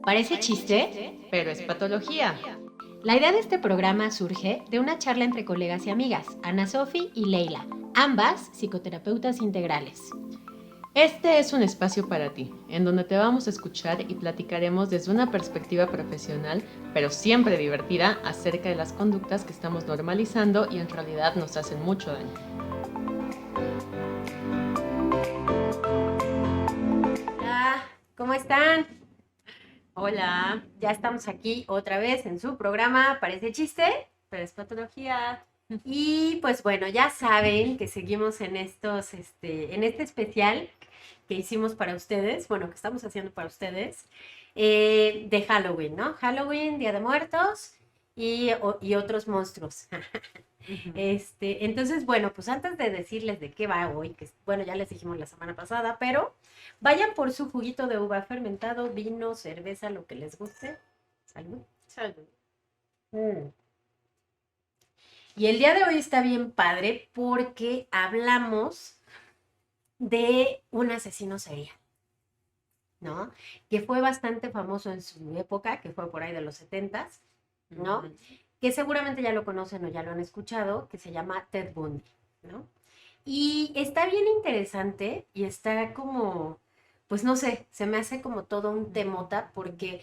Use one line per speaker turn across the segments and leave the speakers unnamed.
Parece chiste,
pero es patología.
la idea de este programa surge de una charla entre colegas y amigas, Ana Sofi y Leila, ambas psicoterapeutas integrales.
Este es un espacio para ti, en donde te vamos a escuchar y platicaremos desde una perspectiva profesional, pero siempre divertida, acerca de las conductas que estamos normalizando y en realidad nos hacen mucho daño.
Hola, ¿cómo están?
Hola,
Ya estamos aquí otra vez en su programa Parece chiste.
pero es patología.
Y pues bueno, ya saben que seguimos en en este especial que hicimos para ustedes, bueno, que estamos haciendo para ustedes, de Halloween, ¿no? Halloween, Día de Muertos y otros monstruos. Entonces, bueno, pues antes de decirles de qué va hoy, que bueno, ya les dijimos la semana pasada, pero vayan por su juguito de uva fermentado, vino, cerveza, lo que les guste. Salud.
Salud.
Mm. Y el día de hoy está bien padre porque hablamos de un asesino serial, ¿no? Que fue bastante famoso en su época, que fue por ahí de los 70s, ¿no? Que seguramente ya lo conocen o ya lo han escuchado, que se llama Ted Bundy, ¿no? Y está bien interesante y está como, pues no sé, se me hace como todo un temota porque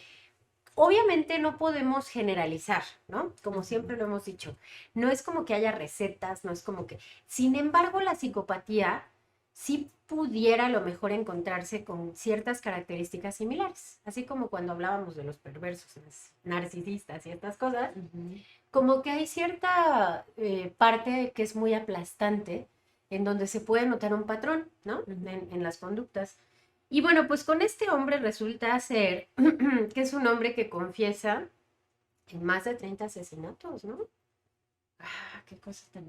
obviamente no podemos generalizar, ¿no? Como siempre lo hemos dicho. No es como que haya recetas, no es como que... Sin embargo, la psicopatía sí pudiera a lo mejor encontrarse con ciertas características similares, así como cuando hablábamos de los perversos, los narcisistas y estas cosas, como que hay cierta parte que es muy aplastante, en donde se puede notar un patrón, ¿no? En las conductas. Y bueno, pues con este hombre resulta ser que es un hombre que confiesa en más de 30 asesinatos, ¿no?
Qué cosa tan...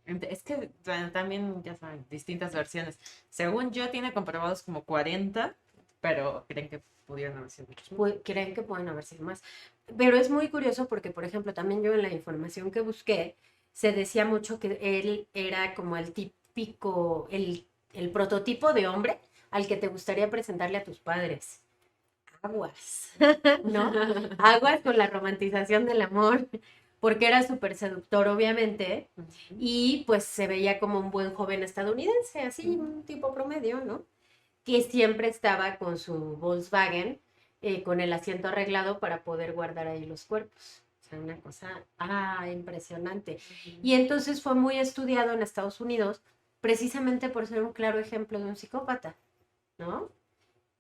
Es que bueno, también, ya saben, distintas versiones. Según yo, tiene comprobados como 40, pero creen que pudieron haber sido muchos más.
Creen que pueden haber sido más. Pero es muy curioso porque, por ejemplo, también yo en la información que busqué, se decía mucho que él era como el típico, el prototipo de hombre al que te gustaría presentarle a tus padres. Aguas, ¿no? Aguas con la romantización del amor, porque era súper seductor, obviamente, y pues se veía como un buen joven estadounidense, así, un tipo promedio, ¿no? Que siempre estaba con su Volkswagen, con el asiento arreglado para poder guardar ahí los cuerpos. O sea, una cosa, impresionante. Y entonces fue muy estudiado en Estados Unidos, precisamente por ser un claro ejemplo de un psicópata, ¿no?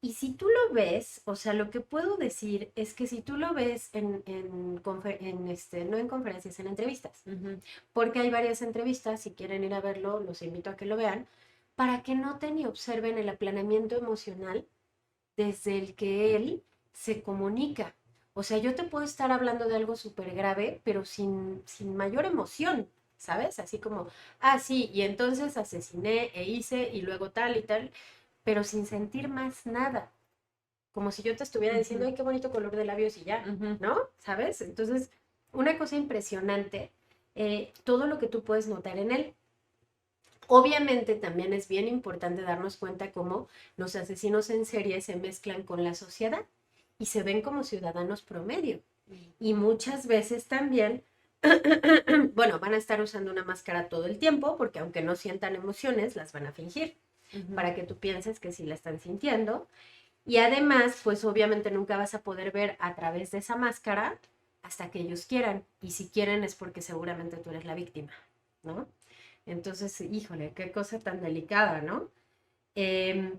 Y si tú lo ves, o sea, lo que puedo decir es que si tú lo ves no en conferencias, en entrevistas, porque hay varias entrevistas, si quieren ir a verlo, los invito a que lo vean, para que noten y observen el aplanamiento emocional desde el que él se comunica. O sea, yo te puedo estar hablando de algo súper grave, pero sin mayor emoción, ¿sabes? Así como, sí, y entonces asesiné e hice y luego tal y tal, pero sin sentir más nada. Como si yo te estuviera diciendo, ay, qué bonito color de labios y ya, ¿no? ¿Sabes? Entonces, una cosa impresionante, todo lo que tú puedes notar en él. Obviamente también es bien importante darnos cuenta cómo los asesinos en serie se mezclan con la sociedad y se ven como ciudadanos promedio. Y muchas veces también, bueno, van a estar usando una máscara todo el tiempo porque aunque no sientan emociones, las van a fingir para que tú pienses que sí la están sintiendo. Y además, pues obviamente nunca vas a poder ver a través de esa máscara hasta que ellos quieran. Y si quieren es porque seguramente tú eres la víctima, ¿no? Entonces, híjole, qué cosa tan delicada, ¿no? Eh,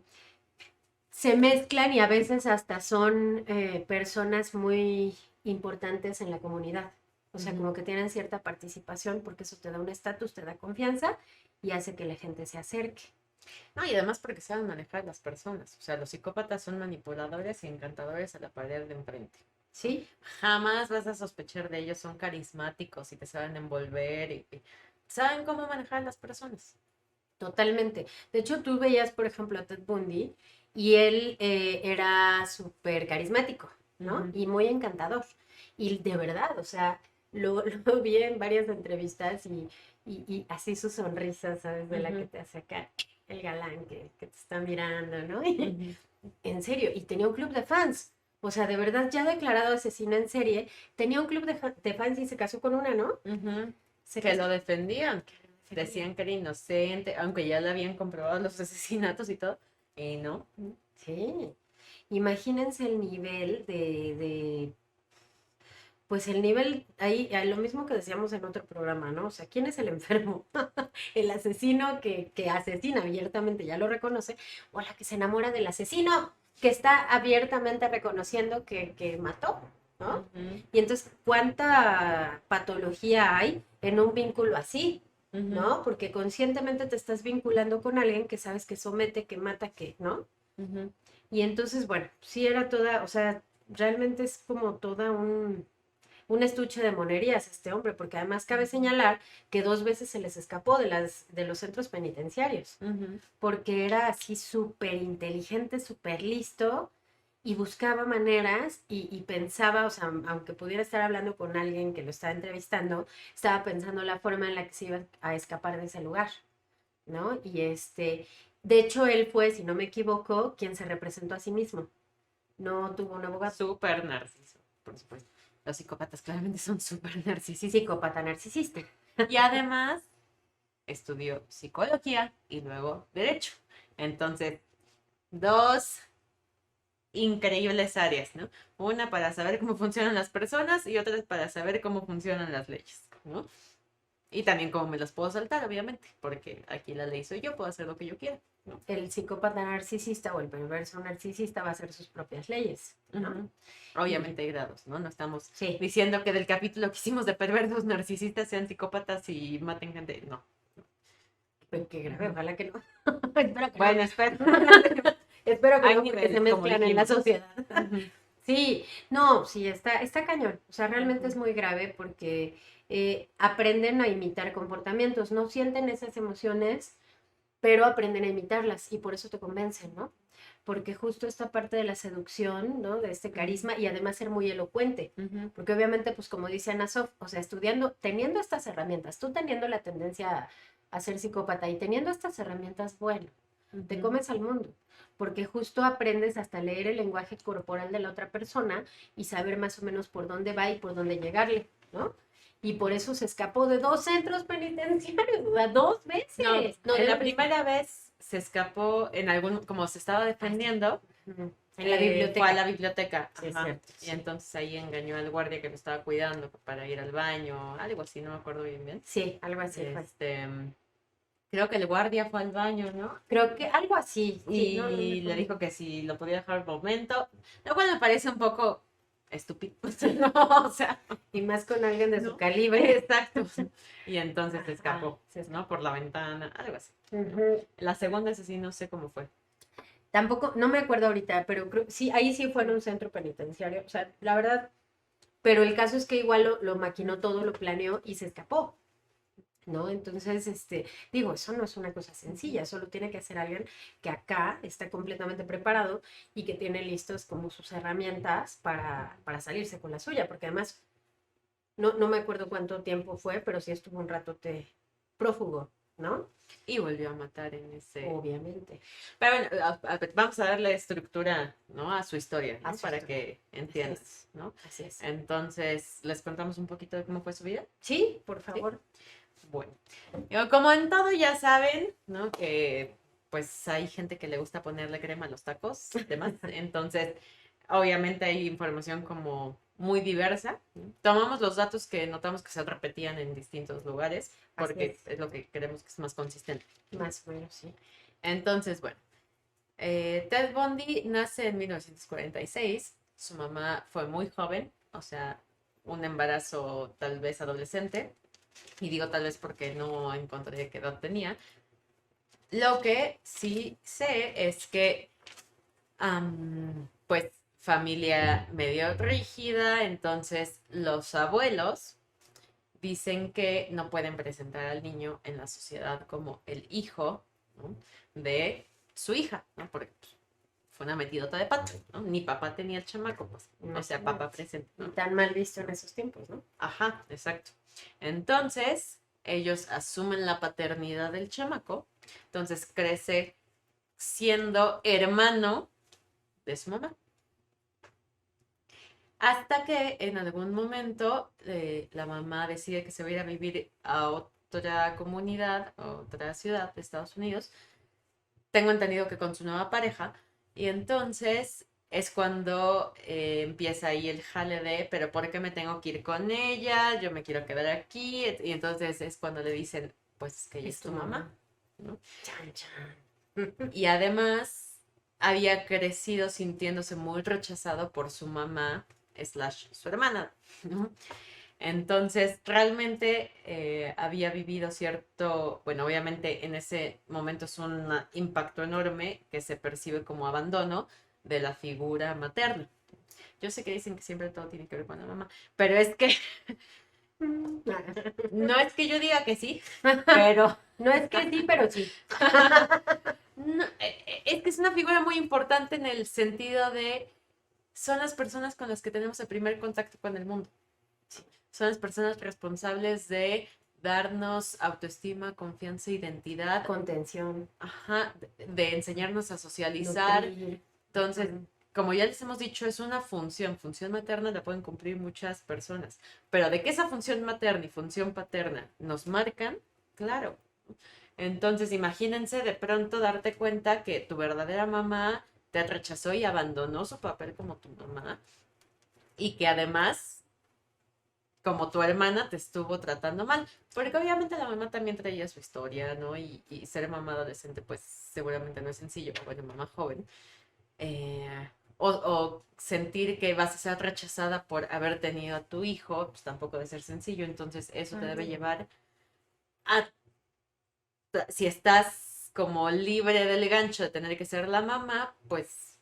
Se mezclan y a veces hasta son personas muy importantes en la comunidad. O sea, como que tienen cierta participación porque eso te da un estatus, te da confianza y hace que la gente se acerque.
No, y además porque saben manejar las personas. O sea, los psicópatas son manipuladores y encantadores a la pared de enfrente.
¿Sí?
Jamás vas a sospechar de ellos, son carismáticos y te saben envolver y saben cómo manejar las personas.
Totalmente. De hecho, tú veías, por ejemplo, a Ted Bundy y él era súper carismático, ¿no? Y muy encantador. Y de verdad, o sea, lo vi en varias entrevistas y así su sonrisa, ¿sabes? De la que te hace acá el galán que te está mirando, ¿no? En serio, y tenía un club de fans. O sea, de verdad ya declarado asesino en serie, tenía un club de fans y se casó con una, ¿no?
Ujú.
Se
Que
casó.
lo defendían.
Que lo defendía.
Decían que era inocente, aunque ya le habían comprobado los asesinatos y todo. Y no.
Sí. Imagínense el nivel pues el nivel, ahí, lo mismo que decíamos en otro programa, ¿no? O sea, ¿quién es el enfermo? ¿El asesino que asesina abiertamente, ya lo reconoce? ¿O la que se enamora del asesino que está abiertamente reconociendo que mató? ¿No?
Ujú,
Y entonces, ¿cuánta patología hay en un vínculo así?
ujú,
¿No? Porque conscientemente te estás vinculando con alguien que sabes que somete, que mata, que, ¿no?
ujú.
Y entonces, bueno, sí era toda, o sea, realmente es como toda un estuche de monerías este hombre, porque además cabe señalar que 2 veces se les escapó de los centros penitenciarios,
Ujú.
porque era así súper inteligente, súper listo y buscaba maneras y pensaba, o sea, aunque pudiera estar hablando con alguien que lo estaba entrevistando, estaba pensando la forma en la que se iba a escapar de ese lugar, ¿no? Y de hecho él fue, si no me equivoco, quien se representó a sí mismo, no tuvo un abogado.
Súper narciso, por supuesto. Los psicópatas claramente son súper narcisistas.
Psicópata narcisista.
Y además estudió psicología y luego derecho. Entonces, dos increíbles áreas, ¿no? Una para saber cómo funcionan las personas y otra para saber cómo funcionan las leyes, ¿no? Y también cómo me las puedo saltar, obviamente, porque aquí la ley soy yo, puedo hacer lo que yo quiera, ¿no?
El psicópata narcisista o el perverso narcisista va a hacer sus propias leyes, ¿no?
Ujú. Obviamente hay grados, ¿no? No estamos
Sí.
diciendo que del capítulo que hicimos de perversos narcisistas sean psicópatas y maten gente, no.
Pero qué grave,
Ujú.
ojalá que no. Espero que
Bueno,
no.
espero.
Espero que
Hay
no, porque se
niveles, como
mezclan en la
dijimos.
sociedad.
Ujú,
Sí, no, sí, está cañón. O sea, realmente es
ujú,
muy grave porque aprenden a imitar comportamientos, no sienten esas emociones, pero aprenden a imitarlas y por eso te convencen, ¿no? Porque justo esta parte de la seducción, ¿no? De este
ujú,
carisma y además ser muy elocuente.
ujú,
Porque obviamente, pues como dice Ana Sof, o sea, estudiando, teniendo estas herramientas, tú teniendo la tendencia a ser psicópata y teniendo estas herramientas, bueno, te
ujú.
comes al mundo. Porque justo aprendes hasta leer el lenguaje corporal de la otra persona y saber más o menos por dónde va y por dónde llegarle, ¿no? Y por eso se escapó de 2 centros penitenciarios, o sea, 2 veces.
No,
No,
en
de
la
un mismo.
primera vez se escapó en algún, como se estaba
Ay, sí.
defendiendo,
Ujú. En la
fue a
biblioteca.
la biblioteca,
Sí, es
ajá,
cierto,
y
sí.
entonces ahí engañó al guardia que lo estaba cuidando para ir al baño, algo así, no me acuerdo bien bien.
Sí, algo así fue.
Este, creo que el guardia fue al baño, ¿no?
Creo que algo así, sí, no, no me
Y le
acuerdo.
dijo que si lo podía dejar un momento, lo cual me parece un poco estúpido, ¿no? O sea,
Y más con alguien de su
¿no?
calibre.
Exacto. Y entonces se
Ajá,
escapó,
se escapó.
¿no? Por la ventana, algo así, ¿no?
Ujú.
La segunda, ese sí, no sé cómo fue.
Tampoco, no me acuerdo ahorita, pero creo, sí, ahí sí fue en un centro penitenciario. O sea, la verdad, pero el caso es que igual lo maquinó todo, lo planeó y se escapó, ¿no? Entonces, digo, eso no es una cosa sencilla, eso lo tiene que hacer alguien que acá está completamente preparado y que tiene listos como sus herramientas para salirse con la suya, porque además, no me acuerdo cuánto tiempo fue, pero sí estuvo un ratote prófugo, ¿no?
Y volvió a matar en ese...
Obviamente.
Pero bueno, vamos a darle estructura, ¿no? A su historia,
A
¿no?
su
Para
historia.
que
Así es.
entiendas, ¿no?
Así es.
Entonces, ¿les contamos un poquito de cómo fue su vida?
Sí, por
¿Sí?
favor.
Bueno, como en todo ya saben, ¿no? Que pues hay gente que le gusta ponerle crema a los tacos, demás. Entonces, obviamente hay información como muy diversa. ¿No? Tomamos los datos que notamos que se repetían en distintos lugares,
Así
porque
es.
es lo que queremos que es más consistente.
Más o menos, sí.
Entonces, bueno, Ted Bundy nace en 1946. Su mamá fue muy joven, o sea, un embarazo tal vez adolescente. Y digo tal vez porque no encontré qué edad tenía. Lo que sí sé es que, pues, familia medio rígida, entonces los abuelos dicen que no pueden presentar al niño en la sociedad como el hijo, ¿no? De su hija, ¿no? Porque pues, fue una metidota de pata, ¿no? Ni papá tenía el chamaco, pues, o sea, papá
Imagínate.
presente,
Y
¿no?
tan mal visto en esos tiempos, ¿no?
Ajá, exacto. Entonces, ellos asumen la paternidad del chamaco, entonces crece siendo hermano de su mamá. Hasta que en algún momento la mamá decide que se va a ir a vivir a otra comunidad, a otra ciudad de Estados Unidos. Tengo entendido que con su nueva pareja. Y entonces es cuando empieza ahí el jale de, pero ¿por qué me tengo que ir con ella? Yo me quiero quedar aquí. Y entonces es cuando le dicen, pues que ella
Es
es
tu
tu mamá,
mamá.
¿no?
Chan, chan.
Y además había crecido sintiéndose muy rechazado por su mamá, slash su hermana, ¿no? Entonces, realmente había vivido cierto, bueno, obviamente en ese momento es un impacto enorme que se percibe como abandono de la figura materna. Yo sé que dicen que siempre todo tiene que ver con la mamá, pero es que no es que yo diga que sí, pero
No es que sí, pero sí.
no, es que es una figura muy importante en el sentido de son las personas con las que tenemos el primer contacto con el mundo. Son las personas responsables de darnos autoestima, confianza, identidad,
Contención,
ajá, de enseñarnos a socializar.
nutrir.
Entonces, como ya les hemos dicho, es una función materna la pueden cumplir muchas personas, pero de que esa función materna y función paterna nos marcan, claro. Entonces, imagínense de pronto darte cuenta que tu verdadera mamá te rechazó y abandonó su papel como tu mamá y que además como tu hermana te estuvo tratando mal, porque obviamente la mamá también traía su historia, ¿no? Y ser mamá adolescente, pues seguramente no es sencillo, bueno, mamá joven. O sentir que vas a ser rechazada por haber tenido a tu hijo, pues tampoco debe ser sencillo, entonces eso te debe llevar a, si estás como libre del gancho de tener que ser la mamá, pues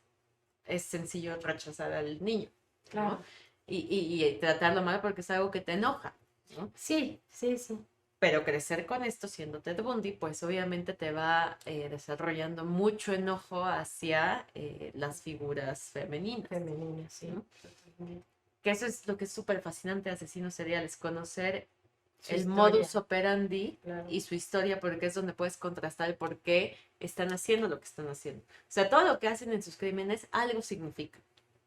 es sencillo rechazar al niño, ¿no?
Claro.
Y tratarlo mal porque es algo que te enoja, ¿no?
Sí, sí, sí.
Pero crecer con esto, siendo Ted Bundy, pues obviamente te va desarrollando mucho enojo hacia las figuras femeninas,
Femenina, sí.
¿no? Que eso es lo que es súper fascinante de Asesinos Seriales, conocer
Su
el
historia.
modus operandi
Claro.
y su historia, porque es donde puedes contrastar el por qué están haciendo lo que están haciendo. O sea, todo lo que hacen en sus crímenes algo significa.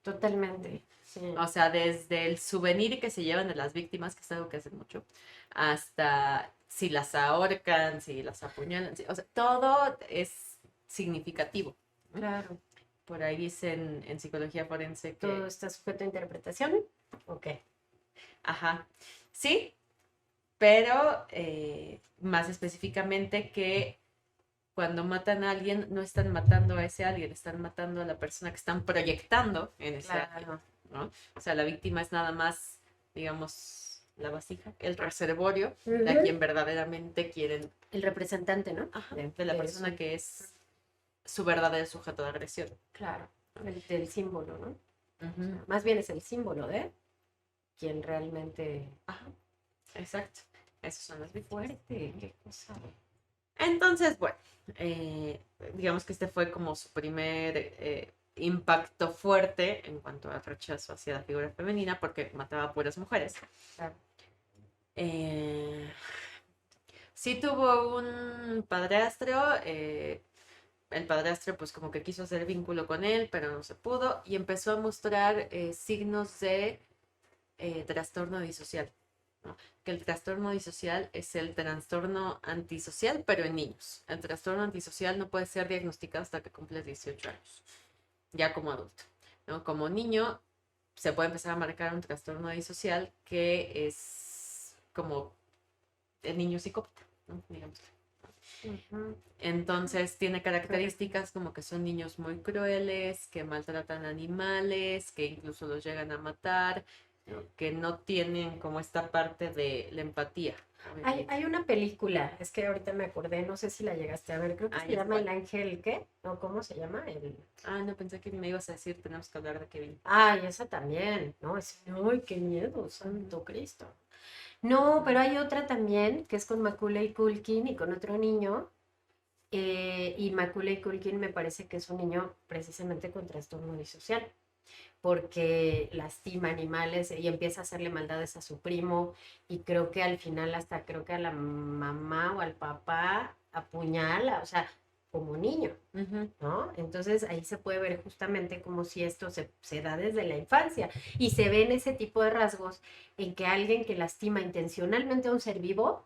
Totalmente. Sí.
O sea, desde el souvenir que se llevan de las víctimas, que es algo que hacen mucho, hasta si las ahorcan, si las apuñalan, o sea, todo es significativo.
Claro.
Por ahí dicen en psicología forense que...
¿Todo está sujeto a interpretación? Ok.
Ajá, sí, pero más específicamente que cuando matan a alguien, no están matando a ese alguien, están matando a la persona que están proyectando en ese alguien,
Claro.
¿no? O sea, la víctima es nada más, digamos, la vasija, el reservorio de a
Ujú.
quien verdaderamente quieren,
El representante, ¿no?
ajá, de la persona
eso.
que es su verdadero sujeto de agresión.
Claro. Del símbolo, ¿no?
Ujú.
Más bien es el símbolo de quien realmente.
Ajá, exacto. Esas son las víctimas.
Fuerte, qué cosa.
Entonces, bueno, digamos que este fue como su primer impacto fuerte en cuanto al rechazo hacia la figura femenina, porque mataba a puras mujeres.
Claro.
Sí tuvo un padrastro, el padrastro pues como que quiso hacer vínculo con él, pero no se pudo, y empezó a mostrar signos de trastorno disocial, ¿no? Que el trastorno disocial es el trastorno antisocial, pero en niños. El trastorno antisocial no puede ser diagnosticado hasta que cumples 18 años, ya como adulto, ¿no? Como niño se puede empezar a marcar un trastorno disocial que es como el niño psicópata, ¿no? Digamos. Entonces tiene características como que son niños muy crueles, que maltratan animales, que incluso los llegan a matar, ¿no? Que no tienen como esta parte de la empatía.
Hay una película, es que ahorita me acordé, no sé si la llegaste a ver, creo que se
Ya sé
llama El
cuál.
Ángel, ¿qué? ¿O cómo se llama?
No pensé que me ibas a decir, tenemos que hablar de Kevin.
Ay, esa también, ¿no? Ay, qué miedo, santo Cristo. No, pero hay otra también que es con Macaulay Culkin y con otro niño. Y Macaulay Culkin me parece que es un niño precisamente con trastorno disocial, porque lastima animales y empieza a hacerle maldades a su primo y creo que al final hasta creo que a la mamá o al papá apuñala, o sea, como niño, ¿no? Entonces ahí se puede ver justamente como si esto se da desde la infancia y se ven ese tipo de rasgos en que alguien que lastima intencionalmente a un ser vivo,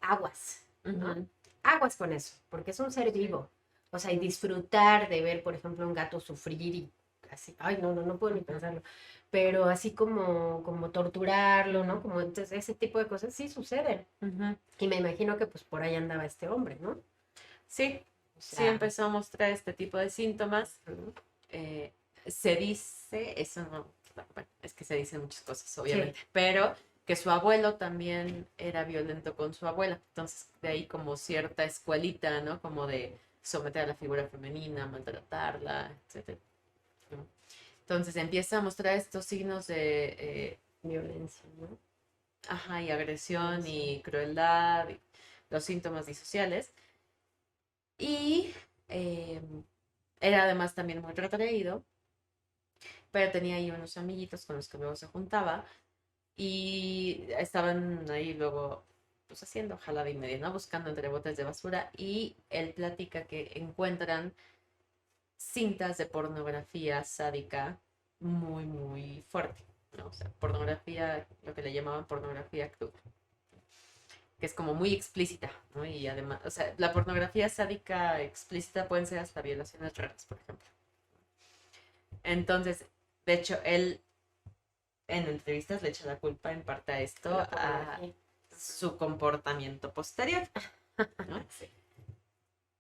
aguas, ¿no? Aguas con eso, porque es un ser vivo. O sea, y disfrutar de ver, por ejemplo, un gato sufrir y así, ay, no puedo ni pensarlo, pero así como torturarlo, ¿no? Como entonces, ese tipo de cosas sí suceden. Y me imagino que pues por ahí andaba este hombre, ¿no?
Sí,
O
sí
sea,
empezó a mostrar este tipo de síntomas. Se dice, eso no, bueno, es que se dicen muchas cosas, obviamente,
sí.
pero que su abuelo también era violento con su abuela. Entonces, de ahí como cierta escuelita, ¿no? Como de someter a la figura femenina, maltratarla, etcétera, ¿no? Entonces empieza a mostrar estos signos de
Violencia, ¿no?
ajá, y agresión
Sí.
y crueldad, y los síntomas disociales. Y eh, era además también muy retraído, pero tenía ahí unos amiguitos con los que luego se juntaba y estaban ahí luego pues haciendo jalada y media, ¿no? Buscando entre botes de basura y él platica que encuentran cintas de pornografía sádica muy, muy fuerte, ¿no? O sea, pornografía, lo que le llamaban pornografía cruda, que es como muy explícita, ¿no? Y además, o sea, la pornografía sádica explícita pueden ser hasta violaciones raras, por ejemplo. Entonces, de hecho, él en entrevistas le echa la culpa en parte a esto,
La
a
pornografía.
su comportamiento posterior, ¿no?
Sí.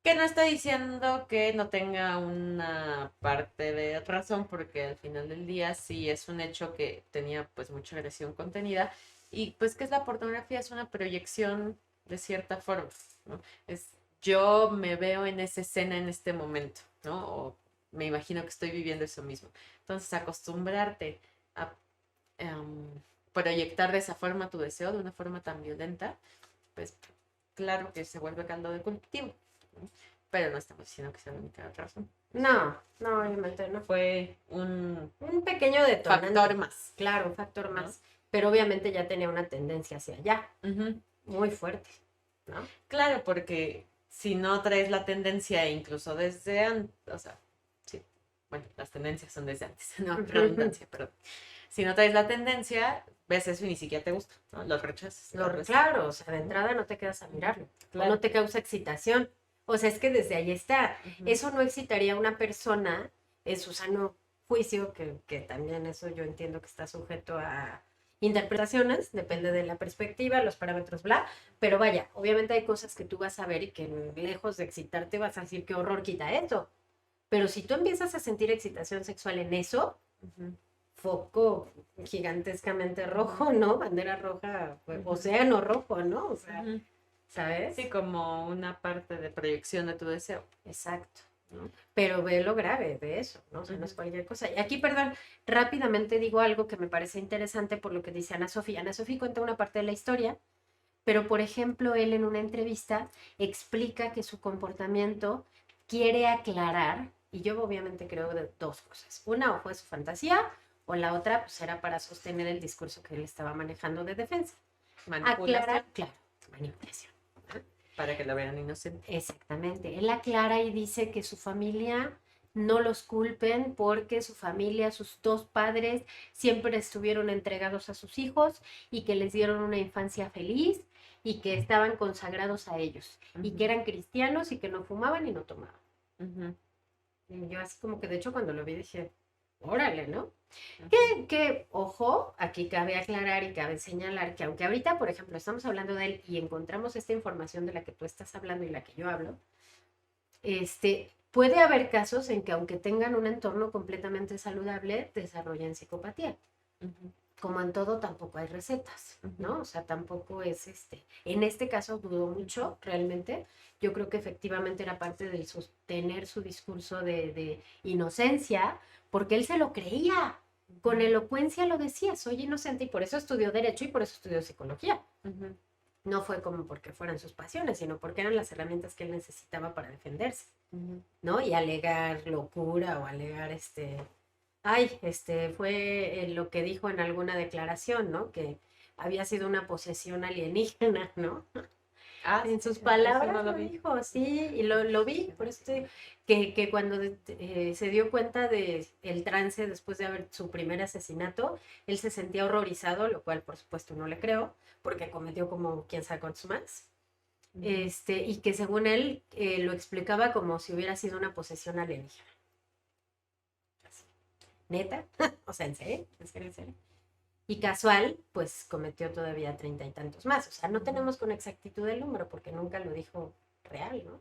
Que no está diciendo que no tenga una parte de razón, porque al final del día sí es un hecho que tenía pues mucha agresión contenida y pues que es la pornografía, es una proyección de cierta forma, ¿no? Es yo me veo en esa escena en este momento, ¿no? O me imagino que estoy viviendo eso mismo. Entonces acostumbrarte a proyectar de esa forma tu deseo, de una forma tan violenta, pues claro que se vuelve caldo de cultivo, ¿no? Pero no estamos diciendo que sea la única razón.
No, obviamente no.
Fue un
Un pequeño
factor
detonante.
más,
Claro, un factor
¿no?
más. Pero obviamente ya tenía una tendencia hacia allá,
Ujú.
muy fuerte, ¿no?
Claro, porque si no traes la tendencia, incluso desde antes, o sea, sí, bueno, las tendencias son desde antes, no, redundancia, perdón. Si no traes la tendencia, ves eso y ni siquiera te gusta, ¿no? Lo rechazas, tal vez.
Claro, o sea, de entrada no te quedas a mirarlo. O
Claro.
no te causa excitación. O sea, es que desde ahí está.
Ujú.
Eso no excitaría a una persona en su sano juicio, que también eso yo entiendo que está sujeto a interpretaciones, depende de la perspectiva, los parámetros, bla. Pero vaya, obviamente hay cosas que tú vas a ver y que lejos de excitarte vas a decir qué horror quita eso. Pero si tú empiezas a sentir excitación sexual en eso,
Ujú.
foco gigantescamente rojo, ¿no? Bandera roja, pues,
Ujú.
océano rojo, ¿no? O sea,
Ujú.
¿sabes?
Sí, como una parte de proyección de tu deseo,
Exacto.
¿no?
Pero ve lo grave de eso, ¿no? O sea, no es
Ujú.
cualquier cosa. Y aquí, perdón, rápidamente digo algo que me parece interesante por lo que dice Ana Sofía. Ana Sofía cuenta una parte de la historia, pero por ejemplo, él en una entrevista explica que su comportamiento quiere aclarar, y yo obviamente creo de dos cosas. Una, o fue su fantasía, o la otra, pues era para sostener el discurso que él estaba manejando de defensa.
Manipulación
Aclarar, claro, manipulación. ¿Ah?
para que lo vean inocente.
Exactamente. Él aclara y dice que su familia no los culpen porque su familia, sus dos padres, siempre estuvieron entregados a sus hijos y que les dieron una infancia feliz y que estaban consagrados a ellos y que eran cristianos y que no fumaban y no tomaban.
Ujú.
Y yo así como que de hecho cuando lo vi dije, órale, ¿no?
Ujú.
Ojo, aquí cabe aclarar y cabe señalar que aunque ahorita, por ejemplo, estamos hablando de él y encontramos esta información de la que tú estás hablando y la que yo hablo, puede haber casos en que aunque tengan un entorno completamente saludable, desarrollen psicopatía.
Ujú.
Como en todo, tampoco hay recetas,
Ujú.
¿no? O sea, tampoco es En este caso dudo mucho, realmente. Yo creo que efectivamente era parte del sostener su discurso de inocencia, porque él se lo creía. Con elocuencia lo decía, soy inocente y por eso estudió Derecho y por eso estudió Psicología.
Ujú.
No fue como porque fueran sus pasiones, sino porque eran las herramientas que él necesitaba para defenderse,
Ujú.
¿no? Y alegar locura o alegar ay, fue lo que dijo en alguna declaración, ¿no? Que había sido una posesión alienígena, ¿no? En sus
sí,
palabras
eso no
lo
lo vi.
dijo, sí, y lo vi, por eso te digo, que cuando se dio cuenta de el trance después de haber su primer asesinato, él se sentía horrorizado, lo cual por supuesto no le creo, porque cometió como quién sabe cuántos más. Y que según él lo explicaba como si hubiera sido una posesión alienígena. Así. ¿Neta? O sea, ¿en serio? ¿En serio? ¿En serio? Y casual, pues cometió todavía 30 y tantos más. O sea, no tenemos con exactitud el número porque nunca lo dijo real, ¿no?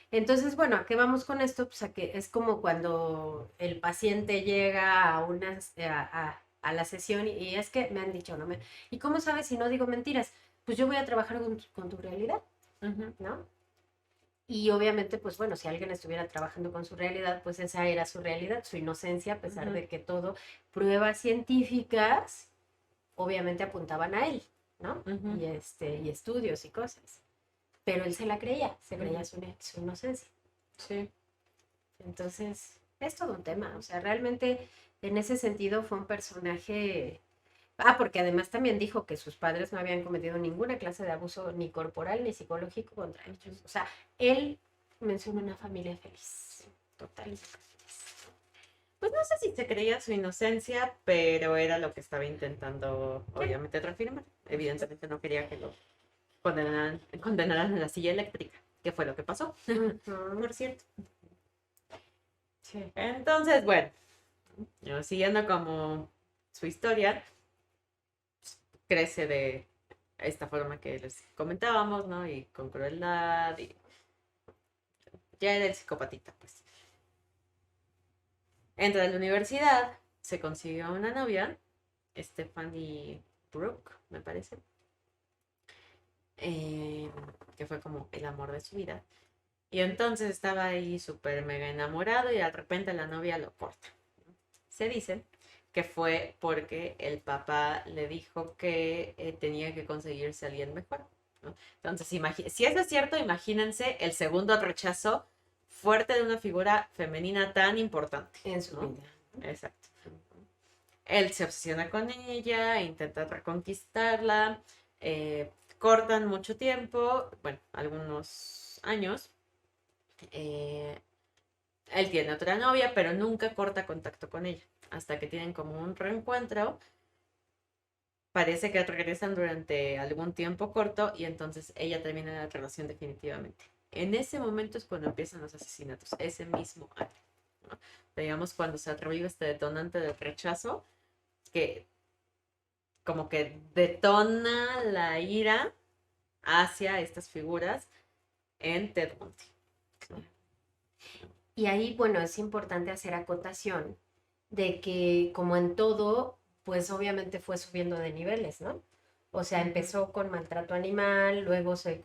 Entonces, bueno, ¿a qué vamos con esto? Pues a que es como cuando el paciente llega a la sesión y es que me han dicho, ¿no? ¿Y cómo sabes si no digo mentiras? Pues yo voy a trabajar con tu realidad, ¿no? Y obviamente, pues bueno, si alguien estuviera trabajando con su realidad, pues esa era su realidad, su inocencia, a pesar de que todo, pruebas científicas, obviamente apuntaban a él, ¿no? Y estudios y cosas. Pero él se la creía, se creía su inocencia.
Sí.
Entonces, es todo un tema, o sea, realmente en ese sentido fue un personaje. Porque además también dijo que sus padres no habían cometido ninguna clase de abuso ni corporal ni psicológico contra ellos. O sea, él menciona una familia feliz, totalmente feliz.
Pues no sé si se creía su inocencia, pero era lo que estaba intentando, obviamente, reafirmar. Evidentemente no quería que lo condenaran en la silla eléctrica, que fue lo que pasó, por cierto.
Sí.
Entonces, bueno, siguiendo como su historia, crece de esta forma que les comentábamos, ¿no? Y con crueldad, y ya era el psicopatita, pues. Entra a la universidad, se consiguió una novia, Stephanie Brooke, me parece, eh, que fue como el amor de su vida. Y entonces estaba ahí súper mega enamorado y de repente la novia lo corta. Se dice que fue porque el papá le dijo que tenía que conseguirse a alguien mejor, ¿no? Entonces, si eso es cierto, imagínense el segundo rechazo fuerte de una figura femenina tan importante.
En su
¿no?
vida.
Exacto. Él se obsesiona con ella, intenta reconquistarla, cortan mucho tiempo, bueno, algunos años. Eh, Él tiene otra novia, pero nunca corta contacto con ella, hasta que tienen como un reencuentro. Parece que regresan durante algún tiempo corto y entonces ella termina la relación definitivamente. En ese momento es cuando empiezan los asesinatos, ese mismo año, ¿no? Digamos, cuando se revive este detonante del rechazo, que como que detona la ira hacia estas figuras en Ted Bundy.
Y ahí, bueno, es importante hacer acotación de que, como en todo, pues obviamente fue subiendo de niveles, ¿no? O sea, empezó con maltrato animal, luego se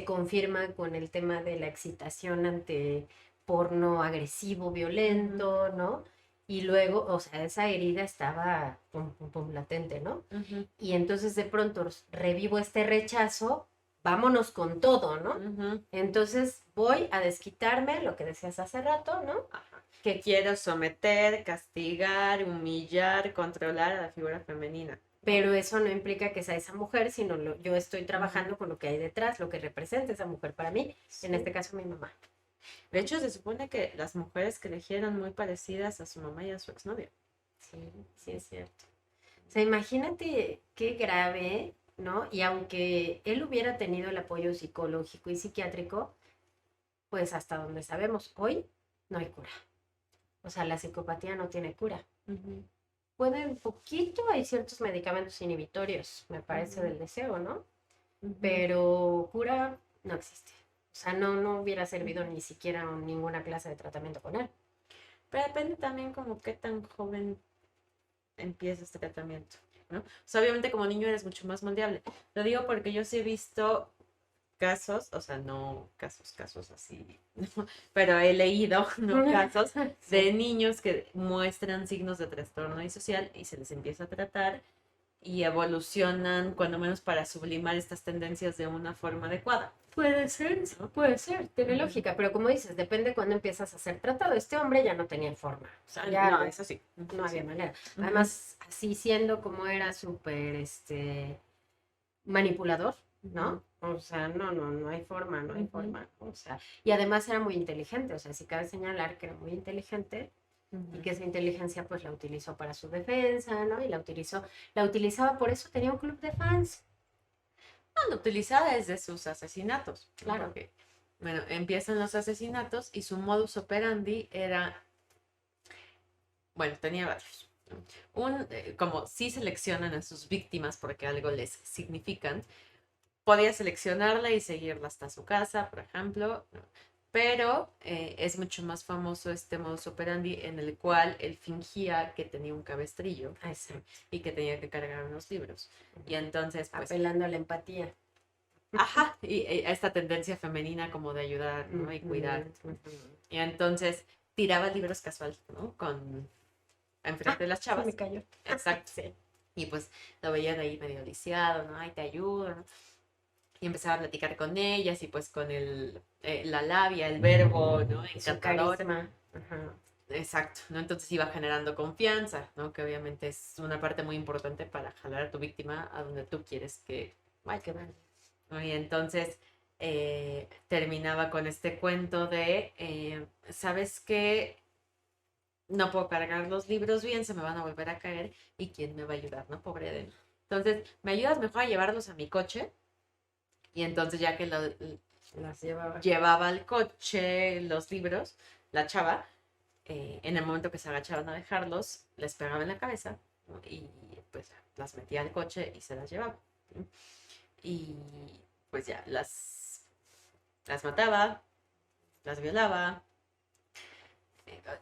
confirma con el tema de la excitación ante porno agresivo, violento, ¿no? Y luego, o sea, esa herida estaba pum, pum, pum, latente, ¿no? Y entonces de pronto revivo este rechazo, vámonos con todo, ¿no? Entonces voy a desquitarme, lo que decías hace rato, ¿no?
Que quiero someter, castigar, humillar, controlar a la figura femenina.
Pero eso no implica que sea esa mujer, sino yo estoy trabajando con lo que hay detrás, lo que representa esa mujer para mí, en este caso mi mamá.
De hecho, se supone que las mujeres que elegieron muy parecidas a su mamá y a su exnovia.
Sí, sí es cierto. O sea, imagínate qué grave, ¿no? Y aunque él hubiera tenido el apoyo psicológico y psiquiátrico, pues hasta donde sabemos hoy no hay cura. O sea, la psicopatía no tiene cura. Puede un poquito, hay ciertos medicamentos inhibitorios, me parece, del deseo, ¿no? Pero cura no existe. O sea, no hubiera servido ni siquiera ninguna clase de tratamiento con él.
Pero depende también como qué tan joven empieza este tratamiento, ¿no? O sea, obviamente como niño eres mucho más moldeable. Lo digo porque yo sí he visto casos, o sea, no casos así, ¿no? Pero he leído, ¿no? Casos de niños que muestran signos de trastorno disocial y se les empieza a tratar y evolucionan, cuando menos para sublimar estas tendencias de una forma adecuada.
Puede ser, ¿no? Puede ser, tiene lógica, pero como dices, depende cuando empiezas a ser tratado. Este hombre ya no tenía forma, o sea, ya
no, eso sí.
no había manera. Además, así siendo como era súper manipulador, ¿no? O sea, no hay forma, no hay forma. O sea, y además era muy inteligente, o sea, sí cabe señalar que era muy inteligente y que esa inteligencia pues la utilizó para su defensa, ¿no? Y la utilizaba, por eso tenía un club de fans.
No, lo utilizaba desde sus asesinatos, ¿no?
Claro.
Porque, bueno, empiezan los asesinatos y su modus operandi era, bueno, tenía varios. Como sí seleccionan a sus víctimas porque algo les significan, podía seleccionarla y seguirla hasta su casa, por ejemplo, ¿no? Pero es mucho más famoso este modus operandi en el cual él fingía que tenía un cabestrillo y que tenía que cargar unos libros. Y entonces, pues,
apelando a la empatía.
ajá, y a esta tendencia femenina como de ayudar, ¿no? Y cuidar. Y entonces tiraba libros casual, ¿no? Enfrente de las
Se
chavas.
me cayó.
Exacto.
Sí.
Y pues lo veían ahí medio lisiado, ¿no? Ay, te ayudo, ¿no? Y empezaba a platicar con ellas y pues con la labia, el verbo, ¿no?
Su
Encantador.
carisma. Ajá.
Exacto, ¿no? Entonces iba generando confianza, ¿no? Que obviamente es una parte muy importante para jalar a tu víctima a donde tú quieres que vaya.
Qué bueno.
¿No? Y entonces terminaba con este cuento de, ¿sabes qué? No puedo cargar los libros bien, se me van a volver a caer y ¿quién me va a ayudar? ¿No? Pobre de mí. Entonces, ¿me ayudas mejor a llevarlos a mi coche? Y entonces ya que
Las llevaba.
llevaba al coche los libros, la chava, en el momento que se agachaban a dejarlos, les pegaba en la cabeza, ¿no? Y pues las metía al coche y se las llevaba, ¿no? Y pues ya, las mataba, las violaba.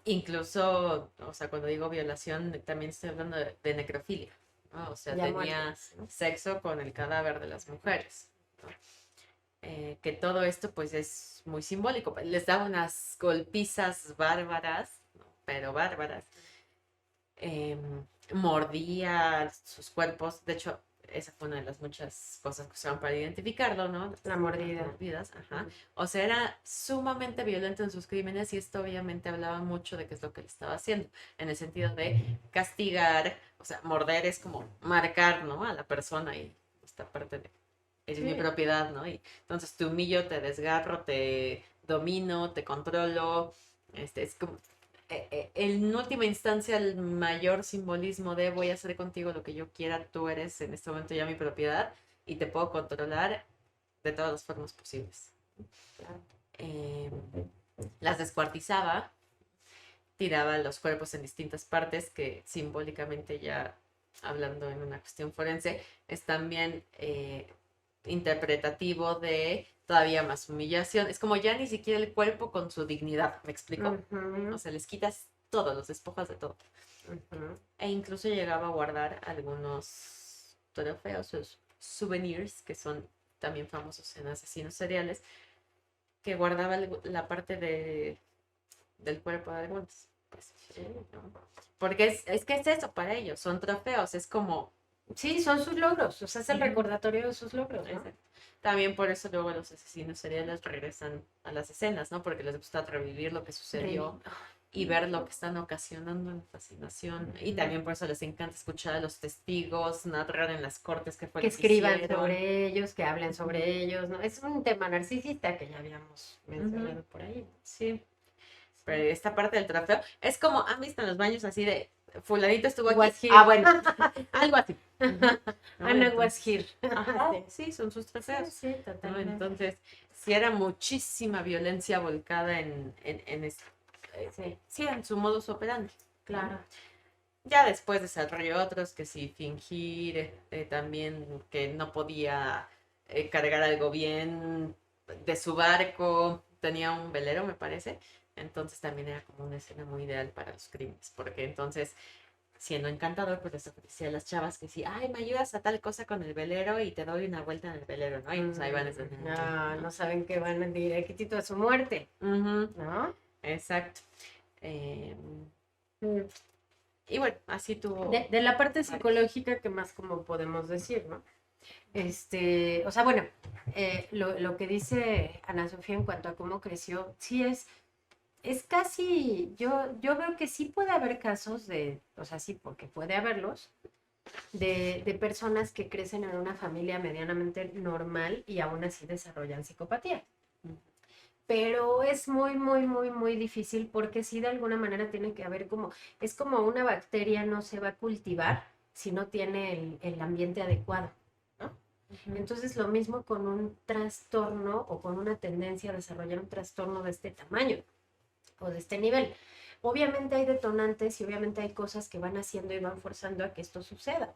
Incluso, o sea, cuando digo violación, también estoy hablando de necrofilia, ¿no? O sea,
Ya
tenía
muertas, ¿no?
sexo con el cadáver de las mujeres, ¿no? Que todo esto pues es muy simbólico. Les daba unas golpizas bárbaras, ¿no? Pero bárbaras. Eh, Mordía sus cuerpos. De hecho, esa fue una de las muchas cosas que usaban para identificarlo, ¿no?
La mordida.
Las mordidas, ajá. O sea, era sumamente violento en sus crímenes y esto obviamente hablaba mucho de qué es lo que le estaba haciendo, en el sentido de castigar, o sea, morder es como marcar, ¿no? A la persona y esta parte de es mi propiedad, ¿no? Y entonces te humillo, te desgarro, te domino, te controlo. Es como, en última instancia, el mayor simbolismo de voy a hacer contigo lo que yo quiera, tú eres en este momento ya mi propiedad y te puedo controlar de todas las formas posibles. Eh, las descuartizaba, tiraba los cuerpos en distintas partes que simbólicamente ya hablando en una cuestión forense, es también interpretativo de todavía más humillación. Es como ya ni siquiera el cuerpo con su dignidad, ¿me explico? O sea, les quitas todo, los despojas de todo. E incluso llegaba a guardar algunos trofeos, souvenirs, que son también famosos en asesinos seriales, que guardaba la parte del cuerpo de algunos. Pues, ¿no? Porque es que es eso para ellos, son trofeos, es como
Sí, son sus logros, o sea, es el recordatorio de sus logros, ¿no?
También por eso luego los asesinos seriales regresan a las escenas, ¿no? Porque les gusta revivir lo que sucedió y ver lo que están ocasionando en fascinación. Y también por eso les encanta escuchar a los testigos, narrar en las cortes qué fue
Que
lo que
escriban
hicieron.
sobre ellos, que hablen sobre ellos, ¿no? Es un tema narcisista que ya habíamos mencionado por ahí.
Sí. Pero esta parte del trofeo es como, ¿han visto en los baños así de fulanito estuvo aquí?
Was here.
Ah, bueno, algo así.
Ana was here.
Ajá, sí, son sus trofeos.
Sí,
¿no?
totalmente.
Entonces, sí era muchísima violencia volcada sí, en su modus operandi.
Claro.
Ya después desarrolló otros que sí, fingir, también que no podía cargar algo bien de su barco, tenía un velero, me parece, entonces también era como una escena muy ideal para los crímenes, porque entonces, siendo encantador, pues les ofrecía a las chavas que sí, ay, me ayudas a tal cosa con el velero y te doy una vuelta en el velero, ¿no? Y pues ahí van esas...
No saben que van directito a su muerte, ¿no?
Exacto. Y bueno, así tuvo...
De la parte psicológica, ¿qué más como podemos decir, no? O sea, bueno, lo que dice Ana Sofía en cuanto a cómo creció, sí es casi, yo veo que sí puede haber casos de, o sea, sí, porque puede haberlos, de personas que crecen en una familia medianamente normal y aún así desarrollan psicopatía. Pero es muy, muy, muy, muy difícil porque sí de alguna manera tiene que haber como, es como una bacteria no se va a cultivar si no tiene el ambiente adecuado, ¿no? Entonces lo mismo con un trastorno o con una tendencia a desarrollar un trastorno de este tamaño o de este nivel. Obviamente hay detonantes y obviamente hay cosas que van haciendo y van forzando a que esto suceda.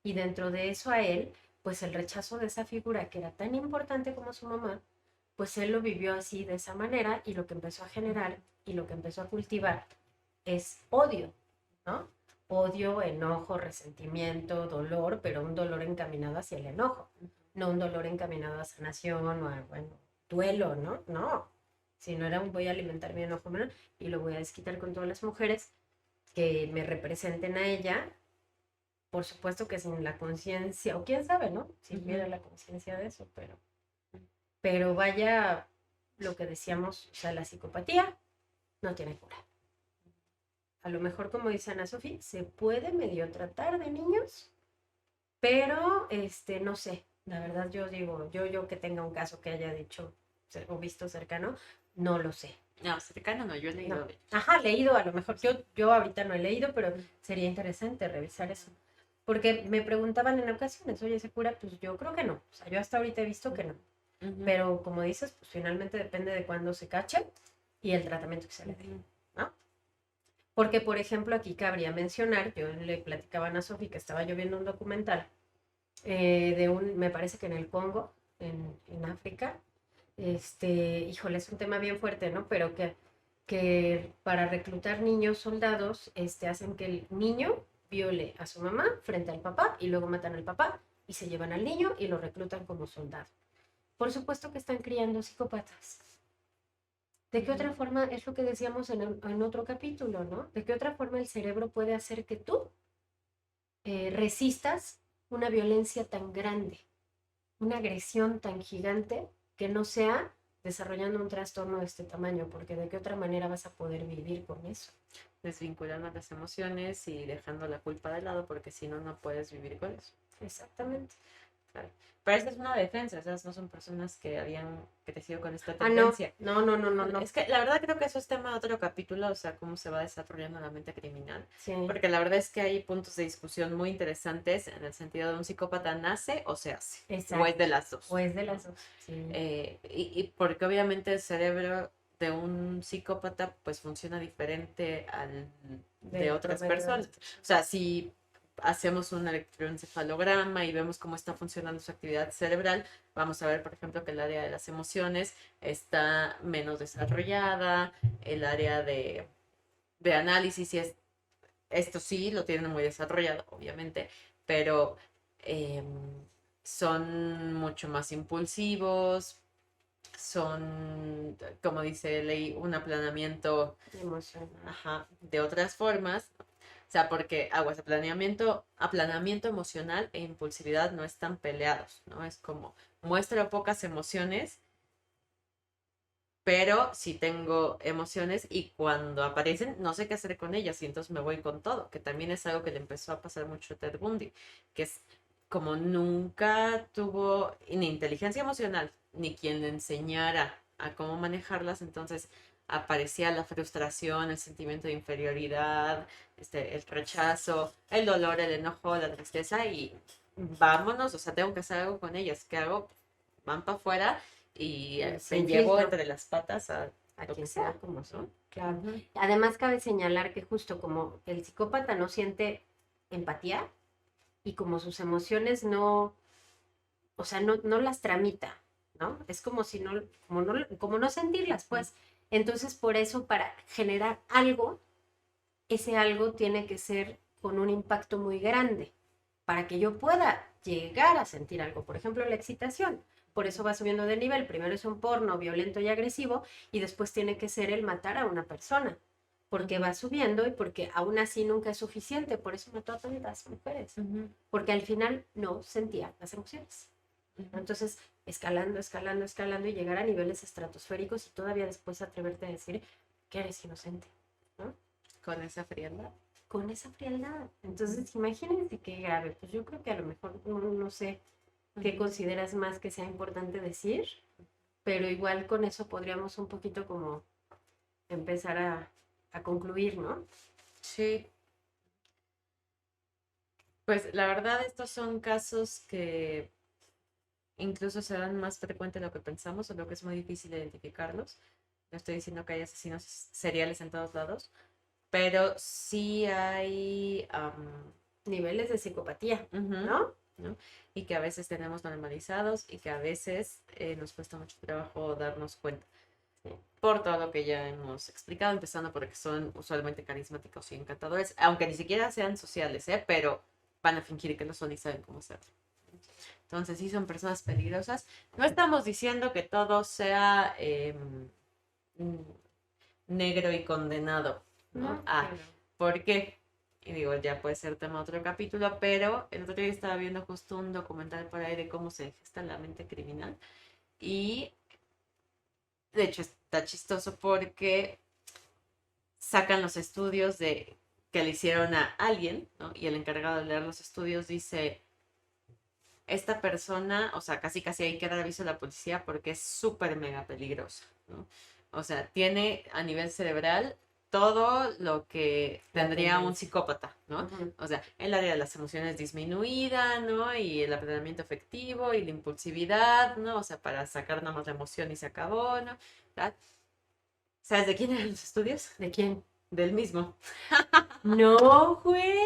Y dentro de eso a él, pues el rechazo de esa figura que era tan importante como su mamá, pues él lo vivió así de esa manera y lo que empezó a generar y lo que empezó a cultivar es odio, ¿no? Odio, enojo, resentimiento, dolor, pero un dolor encaminado hacia el enojo, no un dolor encaminado a sanación o a, bueno, duelo, ¿no? No, sino era un voy a alimentar mi enojo y lo voy a desquitar con todas las mujeres que me representen a ella, por supuesto que sin la conciencia, o quién sabe, ¿no? Si hubiera la conciencia de eso, pero vaya lo que decíamos, o sea, la psicopatía no tiene cura. A lo mejor, como dice Ana Sofía, se puede medio tratar de niños, pero no sé, la verdad yo digo, yo que tenga un caso que haya dicho o visto cercano, no lo sé.
No, cercano no, yo he leído.
No. Ajá, leído, a lo mejor yo ahorita no he leído, pero sería interesante revisar eso. Porque me preguntaban en ocasiones, oye, ¿se cura? Pues yo creo que no. O sea, yo hasta ahorita he visto que no. Pero como dices, pues finalmente depende de cuándo se cache y el tratamiento que se le dé, ¿no? Porque, por ejemplo, aquí cabría mencionar, yo le platicaba a Ana Sofi que estaba yo viendo un documental me parece que en el Congo, en África, híjole, es un tema bien fuerte, ¿no? Pero que para reclutar niños soldados, hacen que el niño viole a su mamá frente al papá y luego matan al papá y se llevan al niño y lo reclutan como soldado. Por supuesto que están criando psicópatas. ¿De qué otra forma es lo que decíamos en otro capítulo, ¿no? ¿De qué otra forma el cerebro puede hacer que tú resistas una violencia tan grande, una agresión tan gigante que no sea desarrollando un trastorno de este tamaño? Porque de qué otra manera vas a poder vivir con eso.
Desvinculando las emociones y dejando la culpa de lado, porque si no, no puedes vivir con eso.
Exactamente.
Claro. Pero esa es una defensa, esas no son personas que habían crecido con esta tendencia.
No.
Es que la verdad creo que eso es tema de otro capítulo, o sea, cómo se va desarrollando la mente criminal.
Sí.
Porque la verdad es que hay puntos de discusión muy interesantes en el sentido de un psicópata nace o se hace.
Exacto.
O es de las dos.
O es de las dos, sí.
Y porque obviamente el cerebro de un psicópata pues funciona diferente al de otras personas. O sea, si hacemos un electroencefalograma y vemos cómo está funcionando su actividad cerebral, vamos a ver, por ejemplo, que el área de las emociones está menos desarrollada, el área de análisis, y esto sí lo tienen muy desarrollado, obviamente, pero son mucho más impulsivos, son, como dice Ley, un aplanamiento
emocional.
De otras formas. O sea, porque aguas, aplanamiento emocional e impulsividad no están peleados, ¿no? Es como muestro pocas emociones, pero sí tengo emociones y cuando aparecen no sé qué hacer con ellas y entonces me voy con todo, que también es algo que le empezó a pasar mucho a Ted Bundy, que es como nunca tuvo ni inteligencia emocional, ni quien le enseñara a cómo manejarlas, entonces aparecía la frustración, el sentimiento de inferioridad, el rechazo, el dolor, el enojo, la tristeza y vámonos, o sea, tengo que hacer algo con ellas. ¿Qué hago? Van para afuera y se llevo entre las patas a
quien sea como son. Claro. Además cabe señalar que justo como el psicópata no siente empatía y como sus emociones no, o sea, no las tramita, ¿no? Es como si no, como no sentirlas, pues. Entonces, por eso, para generar algo, ese algo tiene que ser con un impacto muy grande para que yo pueda llegar a sentir algo. Por ejemplo, la excitación. Por eso va subiendo de nivel. Primero es un porno violento y agresivo y después tiene que ser el matar a una persona. Porque va subiendo y porque aún así nunca es suficiente. Por eso mató a tantas mujeres. Porque al final no sentía las emociones. Entonces, escalando y llegar a niveles estratosféricos y todavía después atreverte a decir que eres inocente, ¿no?
Con esa frialdad.
con esa frialdad. Entonces, imagínense qué grave. Pues yo creo que a lo mejor, no sé qué consideras más que sea importante decir, pero igual con eso podríamos un poquito como empezar a concluir, ¿no?
Sí. Pues la verdad, estos son casos que incluso se dan más frecuente de lo que pensamos, o lo que es muy difícil identificarlos. No estoy diciendo que hay asesinos seriales en todos lados, pero sí hay
niveles de psicopatía,
¿no? Y que a veces tenemos normalizados y que a veces nos cuesta mucho trabajo darnos cuenta. Por todo lo que ya hemos explicado, empezando porque son usualmente carismáticos y encantadores, aunque ni siquiera sean sociales, pero van a fingir que lo son y saben cómo hacerlo. Entonces sí son personas peligrosas. No estamos diciendo que todo sea negro y condenado, ¿no? ¿Por qué? Y digo, ya puede ser tema de otro capítulo, pero el otro día estaba viendo justo un documental por ahí de cómo se gesta la mente criminal. Y de hecho está chistoso porque sacan los estudios que le hicieron a alguien, ¿no? Y el encargado de leer los estudios dice, esta persona, o sea, casi hay que dar aviso a la policía porque es súper mega peligrosa, ¿no? O sea, tiene a nivel cerebral todo lo que tendría un psicópata, ¿no? O sea, el área de las emociones disminuida, ¿no? Y el aprendizaje efectivo y la impulsividad, ¿no? O sea, para sacar nada más la emoción y se acabó, ¿no? ¿Verdad? ¿Sabes de quién eran los estudios?
¿De quién?
Del mismo.
No, güey.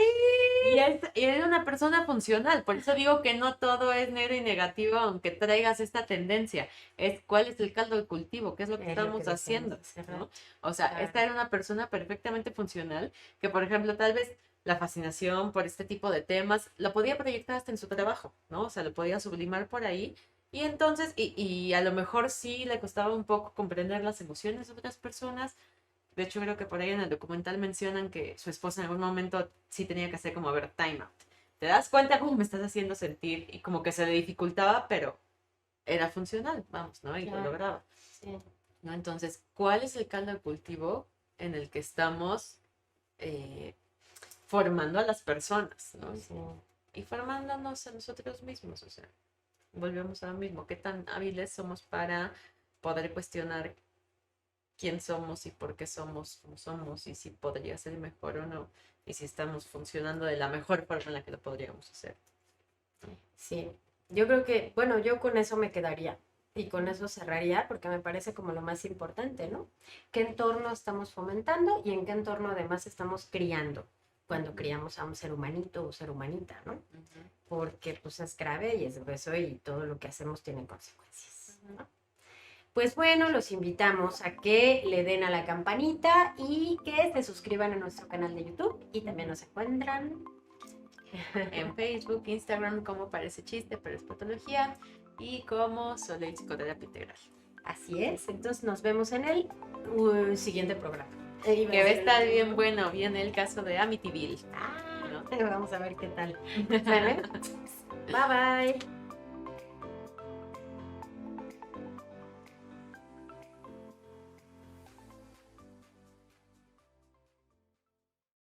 Y era una persona funcional, por eso digo que no todo es negro y negativo, aunque traigas esta tendencia. Es cuál es el caldo de cultivo, qué es lo que estamos haciendo, ¿no? O sea, claro. Esta era una persona perfectamente funcional, que por ejemplo, tal vez la fascinación por este tipo de temas lo podía proyectar hasta en su trabajo, ¿no? O sea, lo podía sublimar por ahí. Y entonces, y a lo mejor sí le costaba un poco comprender las emociones de otras personas. De hecho, creo que por ahí en el documental mencionan que su esposa en algún momento sí tenía que hacer como, a ver, time out. ¿Te das cuenta cómo me estás haciendo sentir? Y como que se le dificultaba, pero era funcional, vamos, ¿no? Y claro, lo lograba. Sí. ¿No? Entonces, ¿cuál es el caldo de cultivo en el que estamos formando a las personas, ¿no? Sí. Y formándonos a nosotros mismos, o sea, volvemos a lo mismo. ¿Qué tan hábiles somos para poder cuestionar quién somos y por qué somos como somos y si podría ser mejor o no y si estamos funcionando de la mejor forma en la que lo podríamos hacer?
Sí, yo creo que, bueno, yo con eso me quedaría y con eso cerraría porque me parece como lo más importante, ¿no? ¿Qué entorno estamos fomentando y en qué entorno además estamos criando cuando criamos a un ser humanito o ser humanita, ¿no? Porque pues es grave y es grueso y todo lo que hacemos tiene consecuencias, ¿no? Pues bueno, los invitamos a que le den a la campanita y que se suscriban a nuestro canal de YouTube y también nos encuentran
en Facebook, Instagram como Parece Chiste pero es Patología y como Soleil Psicoterapia Integral.
Así es, entonces nos vemos en el siguiente programa.
Que va a estar bien bueno, viene el caso de Amityville.
¿No? Vamos a ver qué tal. Bueno, bye bye.